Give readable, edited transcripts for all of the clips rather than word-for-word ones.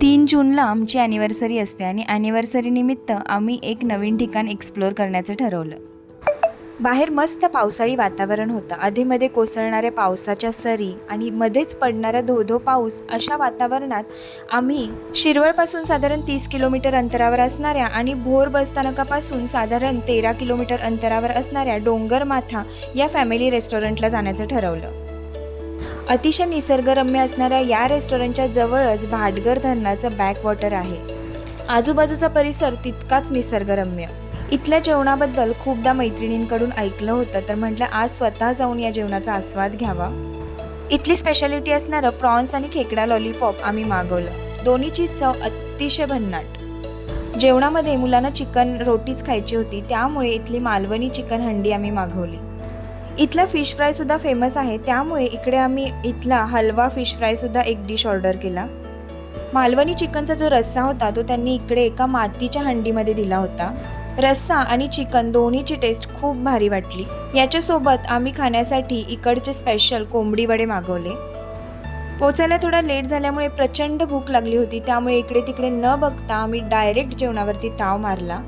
3 जूनला आमची ॲनिव्हर्सरी असते आणि ॲनिव्हर्सरी निमित्त आम्ही एक नवीन ठिकाण एक्सप्लोअर करण्याचं ठरवलं. बाहेर मस्त पावसाळी वातावरण होतं. अधेमध्ये कोसळणाऱ्या पावसाच्या सरी आणि मध्येच पडणारा धो-धो पाऊस, अशा वातावरणात आम्ही शिरवळपासून साधारण 30 किलोमीटर अंतरावर असणाऱ्या आणि भोर बसस्थानकापासून साधारण 13 किलोमीटर अंतरावर असणाऱ्या डोंगरमाथा या फॅमिली रेस्टॉरंटला जाण्याचं ठरवलं. अतिशय निसर्गरम्य असणाऱ्या या रेस्टॉरंटच्या जवळच भाटघर धरणाचं बॅकवॉटर आहे. आजूबाजूचा परिसर तितकाच निसर्गरम्य. इथल्या जेवणाबद्दल खूपदा मैत्रिणींकडून ऐकलं होतं, तर म्हटलं आज स्वतः जाऊन या जेवणाचा आस्वाद घ्यावा. इथली स्पेशालिटी असणारं प्रॉन्स आणि खेकडा लॉलीपॉप आम्ही मागवलं. दोन्हीची चव अतिशय भन्नाट. जेवणामध्ये मुलांना चिकन रोटीच खायची होती, त्यामुळे इथली मालवणी चिकन हंडी आम्ही मागवली. इथला फिश फ्रायसुद्धा फेमस आहे, त्यामुळे इकडे आम्ही इथला हलवा फिश फ्रायसुद्धा एक डिश ऑर्डर केला. मालवणी चिकनचा जो रस्सा होता तो त्यांनी इकडे एका मातीच्या हंडीमध्ये दिला होता. रस्सा आणि चिकन दोन्हीची टेस्ट खूप भारी वाटली. याच्यासोबत आम्ही खाण्यासाठी इकडचे स्पेशल कोंबडी वडे मागवले. पोचायला थोडा लेट झाल्यामुळे प्रचंड भूक लागली होती, त्यामुळे इकडे तिकडे न बघता आम्ही डायरेक्ट जेवणावरती ताव मारला.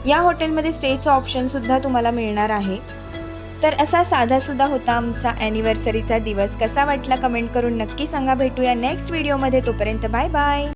या हॉटेलमध्ये स्टेचं ऑप्शनसुद्धा तुम्हाला मिळणार आहे. तर असा साधासुद्धा होता आमचा ॲनिव्हर्सरीचा दिवस. कसा वाटला कमेंट करून नक्की सांगा. भेटूया नेक्स्ट व्हिडिओमध्ये. तोपर्यंत बाय बाय.